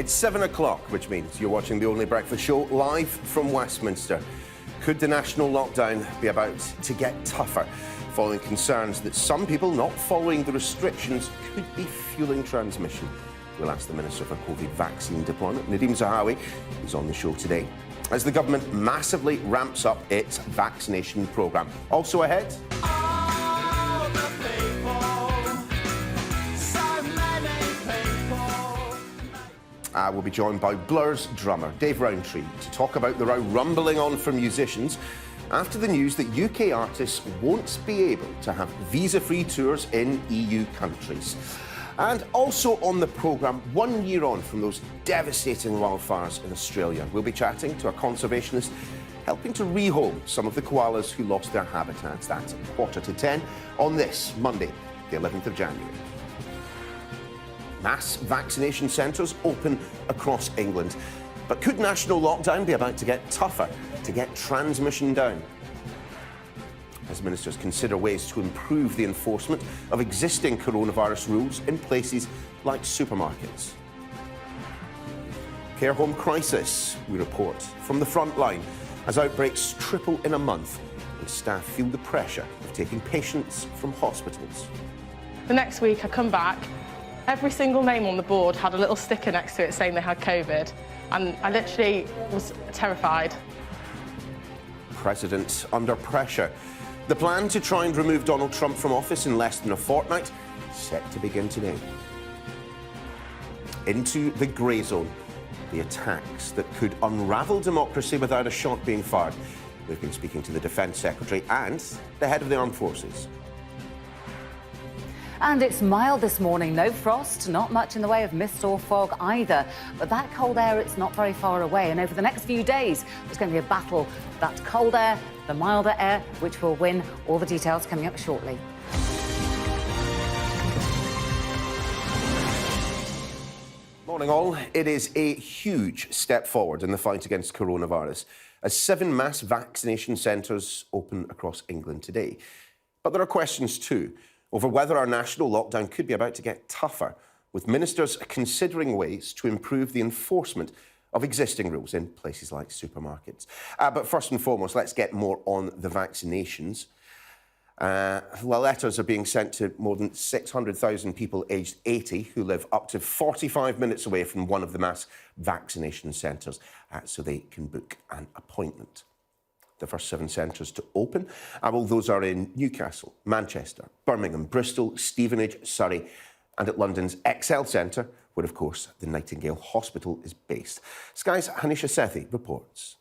It's 7 o'clock, which means you're watching The Only Breakfast Show live from Westminster. Could the national lockdown be about to get tougher, following concerns that some people not following the restrictions could be fueling transmission? We'll ask the Minister for COVID vaccine deployment, Nadhim Zahawi, who's on the show today, as the government massively ramps up its vaccination programme. Also ahead... We'll be joined by Blur's drummer, Dave Rowntree, to talk about the row rumbling on for musicians after the news that UK artists won't be able to have visa-free tours in EU countries. And also on the programme, 1 year on from those devastating wildfires in Australia, we'll be chatting to a conservationist helping to rehome some of the koalas who lost their habitats. That's at 9:45 on this Monday, the 11th of January. Mass vaccination centres open across England. But could national lockdown be about to get tougher to get transmission down? As ministers consider ways to improve the enforcement of existing coronavirus rules in places like supermarkets. Care home crisis, we report, from the front line as outbreaks triple in a month and staff feel the pressure of taking patients from hospitals. The next week I come back. Every single name on the board had a little sticker next to it saying they had COVID, and I literally was terrified. President under pressure. The plan to try and remove Donald Trump from office in less than a fortnight set to begin today. Into the grey zone, the attacks that could unravel democracy without a shot being fired. We've been speaking to the Defence Secretary and the head of the Armed Forces. And it's mild this morning, no frost, not much in the way of mist or fog either. But that cold air, it's not very far away. And over the next few days, there's going to be a battle. That cold air, the milder air, which will win. All the details coming up shortly. Morning all. It is a huge step forward in the fight against coronavirus, as 7 mass vaccination centres open across England today. But there are questions too over whether our national lockdown could be about to get tougher, with ministers considering ways to improve the enforcement of existing rules in places like supermarkets. But first and foremost, let's get more on the vaccinations. Letters are being sent to more than 600,000 people aged 80 who live up to 45 minutes away from one of the mass vaccination centres, so they can book an appointment. The first 7 centres to open, well, those are in Newcastle, Manchester, Birmingham, Bristol, Stevenage, Surrey, and at London's ExCeL Centre, where, of course, the Nightingale Hospital is based. Sky's Hanisha Sethi reports.